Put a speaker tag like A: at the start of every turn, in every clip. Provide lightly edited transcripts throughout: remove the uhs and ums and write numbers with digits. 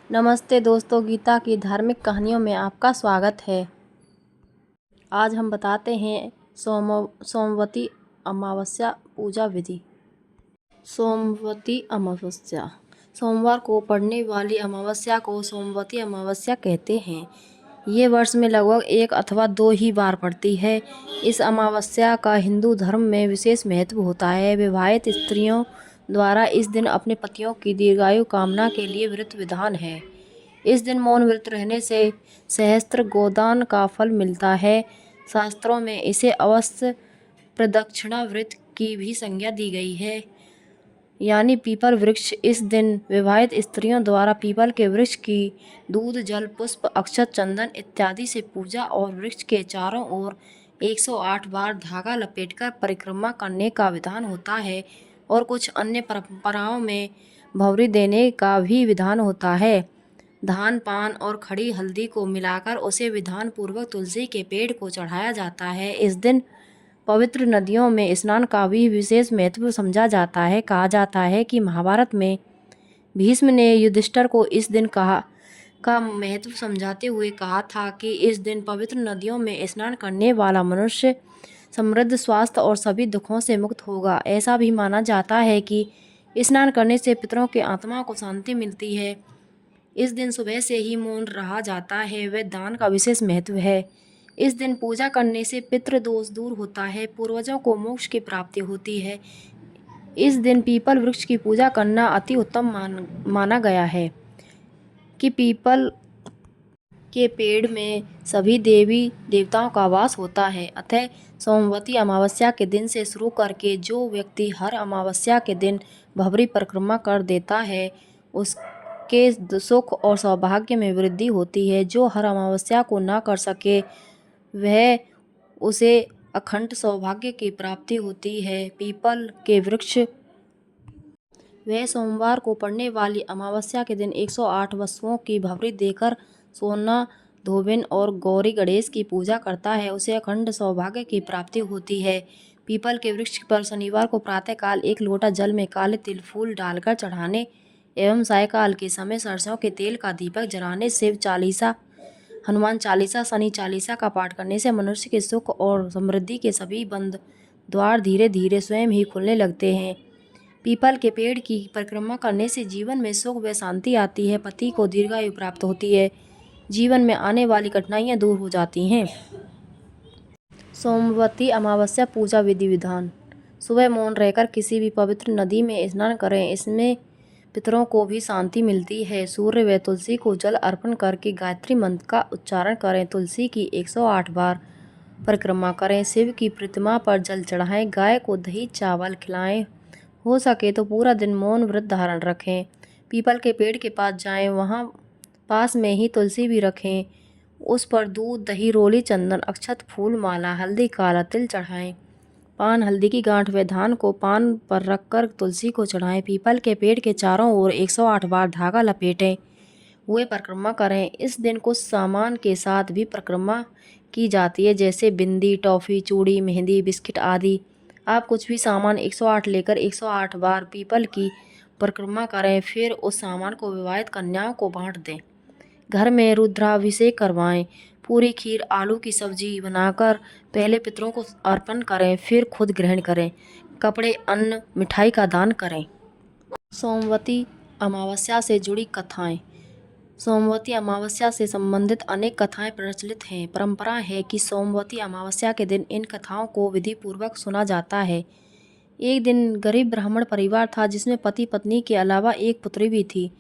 A: नमस्ते दोस्तों, गीता की धार्मिक कहानियों में आपका स्वागत है। आज हम बताते हैं सोमवती अमावस्या पूजा विधि। सोमवती अमावस्या सोमवार को पड़ने वाली अमावस्या को सोमवती अमावस्या कहते हैं। ये वर्ष में लगभग 1 अथवा 2 ही बार पड़ती है। इस अमावस्या का हिंदू धर्म में विशेष महत्व होता है। विवाहित स्त्रियों द्वारा इस दिन अपने पतियों की दीर्घायु कामना के लिए व्रत विधान है। इस दिन मौन व्रत रहने से सहस्त्र गोदान का फल मिलता है। शास्त्रों में इसे अवश्य प्रदक्षिणा व्रत की भी संज्ञा दी गई है, यानी पीपल वृक्ष। इस दिन विवाहित स्त्रियों द्वारा पीपल के वृक्ष की दूध, जल, पुष्प, अक्षत, चंदन इत्यादि से पूजा और वृक्ष के चारों ओर 108 बार धागा लपेटकर परिक्रमा करने का विधान होता है। और कुछ अन्य परंपराओं में भौरी देने का भी विधान होता है। धान, पान और खड़ी हल्दी को मिलाकर उसे विधान पूर्वक तुलसी के पेड़ को चढ़ाया जाता है। इस दिन पवित्र नदियों में स्नान का भी विशेष महत्व समझा जाता है। कहा जाता है कि महाभारत में भीष्म ने युधिष्ठिर को इस दिन का महत्व समझाते हुए कहा था कि इस दिन पवित्र नदियों में स्नान करने वाला मनुष्य समृद्ध, स्वास्थ्य और सभी दुखों से मुक्त होगा। ऐसा भी माना जाता है कि स्नान करने से पितरों के आत्मा को शांति मिलती है। इस दिन सुबह से ही मौन रहा जाता है व दान का विशेष महत्व है। इस दिन पूजा करने से पितृ दोष दूर होता है, पूर्वजों को मोक्ष की प्राप्ति होती है। इस दिन पीपल वृक्ष की पूजा करना अति उत्तम माना गया है कि पीपल के पेड़ में सभी देवी देवताओं का वास होता है। अतः सोमवती अमावस्या के दिन से शुरू करके जो व्यक्ति हर अमावस्या के दिन भंवरी परिक्रमा कर देता है, उसके सुख और सौभाग्य में वृद्धि होती है। जो हर अमावस्या को ना कर सके वह उसे अखंड सौभाग्य की प्राप्ति होती है। पीपल के वृक्ष वह सोमवार को पड़ने वाली अमावस्या के दिन 108 वस्तुओं की भंवरी देकर सोना, धोबिन और गौरी गणेश की पूजा करता है, उसे अखंड सौभाग्य की प्राप्ति होती है। पीपल के वृक्ष पर शनिवार को प्रातःकाल 1 लोटा जल में काले तिल फूल डालकर चढ़ाने एवं सायंकाल के समय सरसों के तेल का दीपक जलाने, शिव चालीसा, हनुमान चालीसा, शनि चालीसा का पाठ करने से मनुष्य के सुख और समृद्धि के सभी बंद द्वार धीरे धीरे स्वयं ही खुलने लगते हैं। पीपल के पेड़ की परिक्रमा करने से जीवन में सुख व शांति आती है, पति को दीर्घायु प्राप्त होती है, जीवन में आने वाली कठिनाइयां दूर हो जाती हैं। सोमवती अमावस्या पूजा विधि विधान। सुबह मौन रहकर किसी भी पवित्र नदी में स्नान करें, इसमें पितरों को भी शांति मिलती है। सूर्य व तुलसी को जल अर्पण करके गायत्री मंत्र का उच्चारण करें। तुलसी की 108 बार परिक्रमा करें। शिव की प्रतिमा पर जल चढ़ाएं। गाय को दही चावल खिलाएं। हो सके तो पूरा दिन मौन व्रत धारण रखें। पीपल के पेड़ के पास जाएं, वहां पास में ही तुलसी भी रखें। उस पर दूध, दही, रोली, चंदन, अक्षत, फूल, माला, हल्दी, काला तिल चढ़ाएं। पान, हल्दी की गांठ व धान को पान पर रखकर तुलसी को चढ़ाएं। पीपल के पेड़ के चारों ओर 108 बार धागा लपेटें हुए परिक्रमा करें। इस दिन कुछ सामान के साथ भी परिक्रमा की जाती है, जैसे बिंदी, टॉफी, चूड़ी, मेहंदी, बिस्किट आदि। आप कुछ भी सामान 108 लेकर 108 बार पीपल की परिक्रमा करें, फिर उस सामान को विवाहित कन्याओं को बांट दें। घर में रुद्राभिषेक करवाएं। पूरी, खीर, आलू की सब्जी बनाकर पहले पितरों को अर्पण करें, फिर खुद ग्रहण करें। कपड़े, अन्न, मिठाई का दान करें। सोमवती अमावस्या से जुड़ी कथाएं। सोमवती अमावस्या से संबंधित अनेक कथाएं प्रचलित हैं। परंपरा है कि सोमवती अमावस्या के दिन इन कथाओं को विधि पूर्वक सुना जाता है। एक दिन गरीब ब्राह्मण परिवार था, जिसमें पति पत्नी के अलावा एक पुत्री भी थी।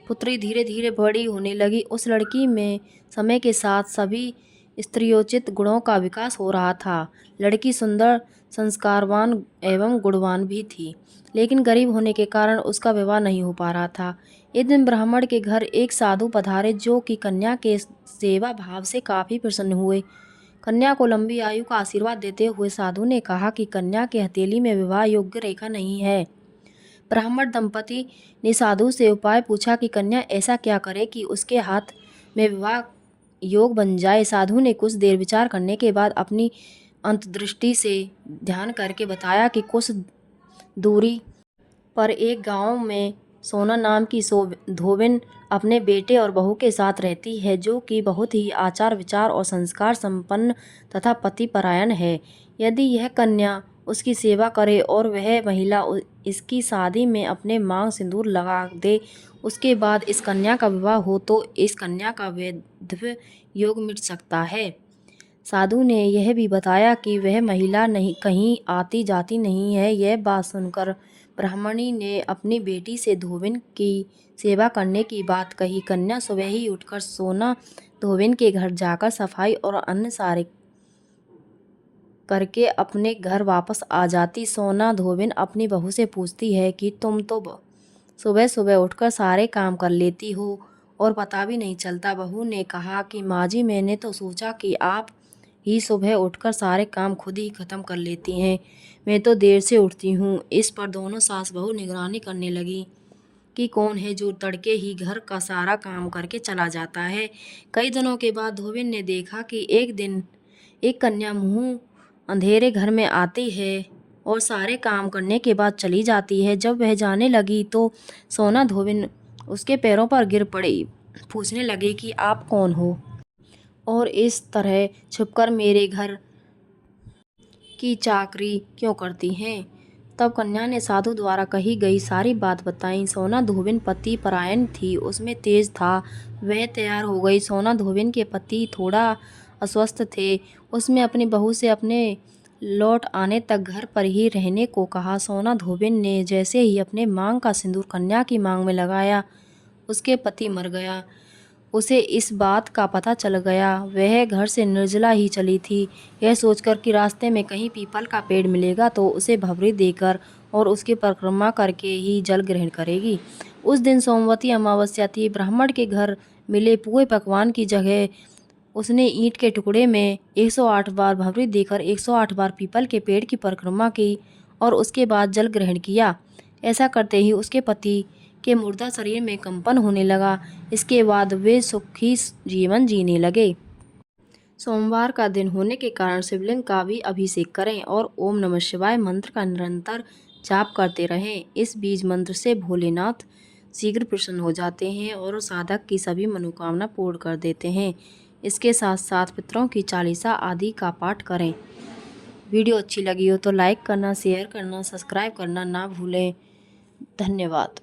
A: पुत्री धीरे धीरे बड़ी होने लगी। उस लड़की में समय के साथ सभी स्त्रियोचित गुणों का विकास हो रहा था। लड़की सुंदर, संस्कारवान एवं गुणवान भी थी, लेकिन गरीब होने के कारण उसका विवाह नहीं हो पा रहा था। एक दिन ब्राह्मण के घर एक साधु पधारे, जो कि कन्या के सेवा भाव से काफी प्रसन्न हुए। कन्या को लंबी आयु का आशीर्वाद देते हुए साधु ने कहा कि कन्या के हथेली में विवाह योग्य रेखा नहीं है। ब्राह्मण दंपति ने साधु से उपाय पूछा कि कन्या ऐसा क्या करे कि उसके हाथ में विवाह योग बन जाए। साधु ने कुछ देर विचार करने के बाद अपनी अंतर्दृष्टि से ध्यान करके बताया कि कुछ दूरी पर एक गांव में सोना नाम की धोबिन अपने बेटे और बहू के साथ रहती है, जो कि बहुत ही आचार विचार और संस्कार संपन्न तथा पतिपरायण है। यदि यह कन्या उसकी सेवा करे और वह महिला इसकी शादी में अपने मांग सिंदूर लगा दे, उसके बाद इस कन्या का विवाह हो तो इस कन्या का वैधव्य योग मिट सकता है। साधु ने यह भी बताया कि वह महिला नहीं कहीं आती जाती नहीं है। यह बात सुनकर ब्राह्मणी ने अपनी बेटी से धोबिन की सेवा करने की बात कही। कन्या सुबह ही उठकर सोना धोबिन के घर जाकर सफाई और अन्य सारे करके अपने घर वापस आ जाती। सोना धोबिन अपनी बहू से पूछती है कि तुम तो सुबह सुबह उठकर सारे काम कर लेती हो और पता भी नहीं चलता। बहू ने कहा कि माँ जी, मैंने तो सोचा कि आप ही सुबह उठकर सारे काम खुद ही खत्म कर लेती हैं, मैं तो देर से उठती हूँ। इस पर दोनों सास बहू निगरानी करने लगी कि कौन है जो तड़के ही घर का सारा काम करके चला जाता है। कई दिनों के बाद धोबिन ने देखा कि एक दिन एक कन्या मुँह अंधेरे घर में आती है और सारे काम करने के बाद चली जाती है। जब वह जाने लगी तो सोना धोबिन उसके पैरों पर गिर पड़ी, पूछने लगे कि आप कौन हो और इस तरह छुपकर मेरे घर की चाकरी क्यों करती हैं। तब कन्या ने साधु द्वारा कही गई सारी बात बताई। सोना धोबिन पति परायण थी, उसमें तेज था। वह तैयार हो गई। सोना धोबिन के पति थोड़ा अस्वस्थ थे। उसने अपनी बहू से अपने लौट आने तक घर पर ही रहने को कहा। सोना धोबिन ने जैसे ही अपने मांग का सिंदूर कन्या की मांग में लगाया, उसके पति मर गया। उसे इस बात का पता चल गया। वह घर से निर्जला ही चली थी, यह सोचकर कि रास्ते में कहीं पीपल का पेड़ मिलेगा तो उसे भवरी देकर और उसकी परिक्रमा करके ही जल ग्रहण करेगी। उस दिन सोमवती अमावस्या थी। ब्राह्मण के घर मिले पुए पकवान की जगह उसने ईंट के टुकड़े में 108 बार भवरी देकर 108 बार पीपल के पेड़ की परिक्रमा की और उसके बाद जल ग्रहण किया। ऐसा करते ही उसके पति के मुर्दा शरीर में कंपन होने लगा। इसके बाद वे सुखी जीवन जीने लगे। सोमवार का दिन होने के कारण शिवलिंग का भी अभिषेक करें और ओम नमः शिवाय मंत्र का निरंतर जाप करते रहें। इस बीज मंत्र से भोलेनाथ शीघ्र प्रसन्न हो जाते हैं और साधक की सभी मनोकामना पूर्ण कर देते हैं। इसके साथ साथ पितरों की चालीसा आदि का पाठ करें। वीडियो अच्छी लगी हो तो लाइक करना, शेयर करना, सब्सक्राइब करना ना भूलें। धन्यवाद।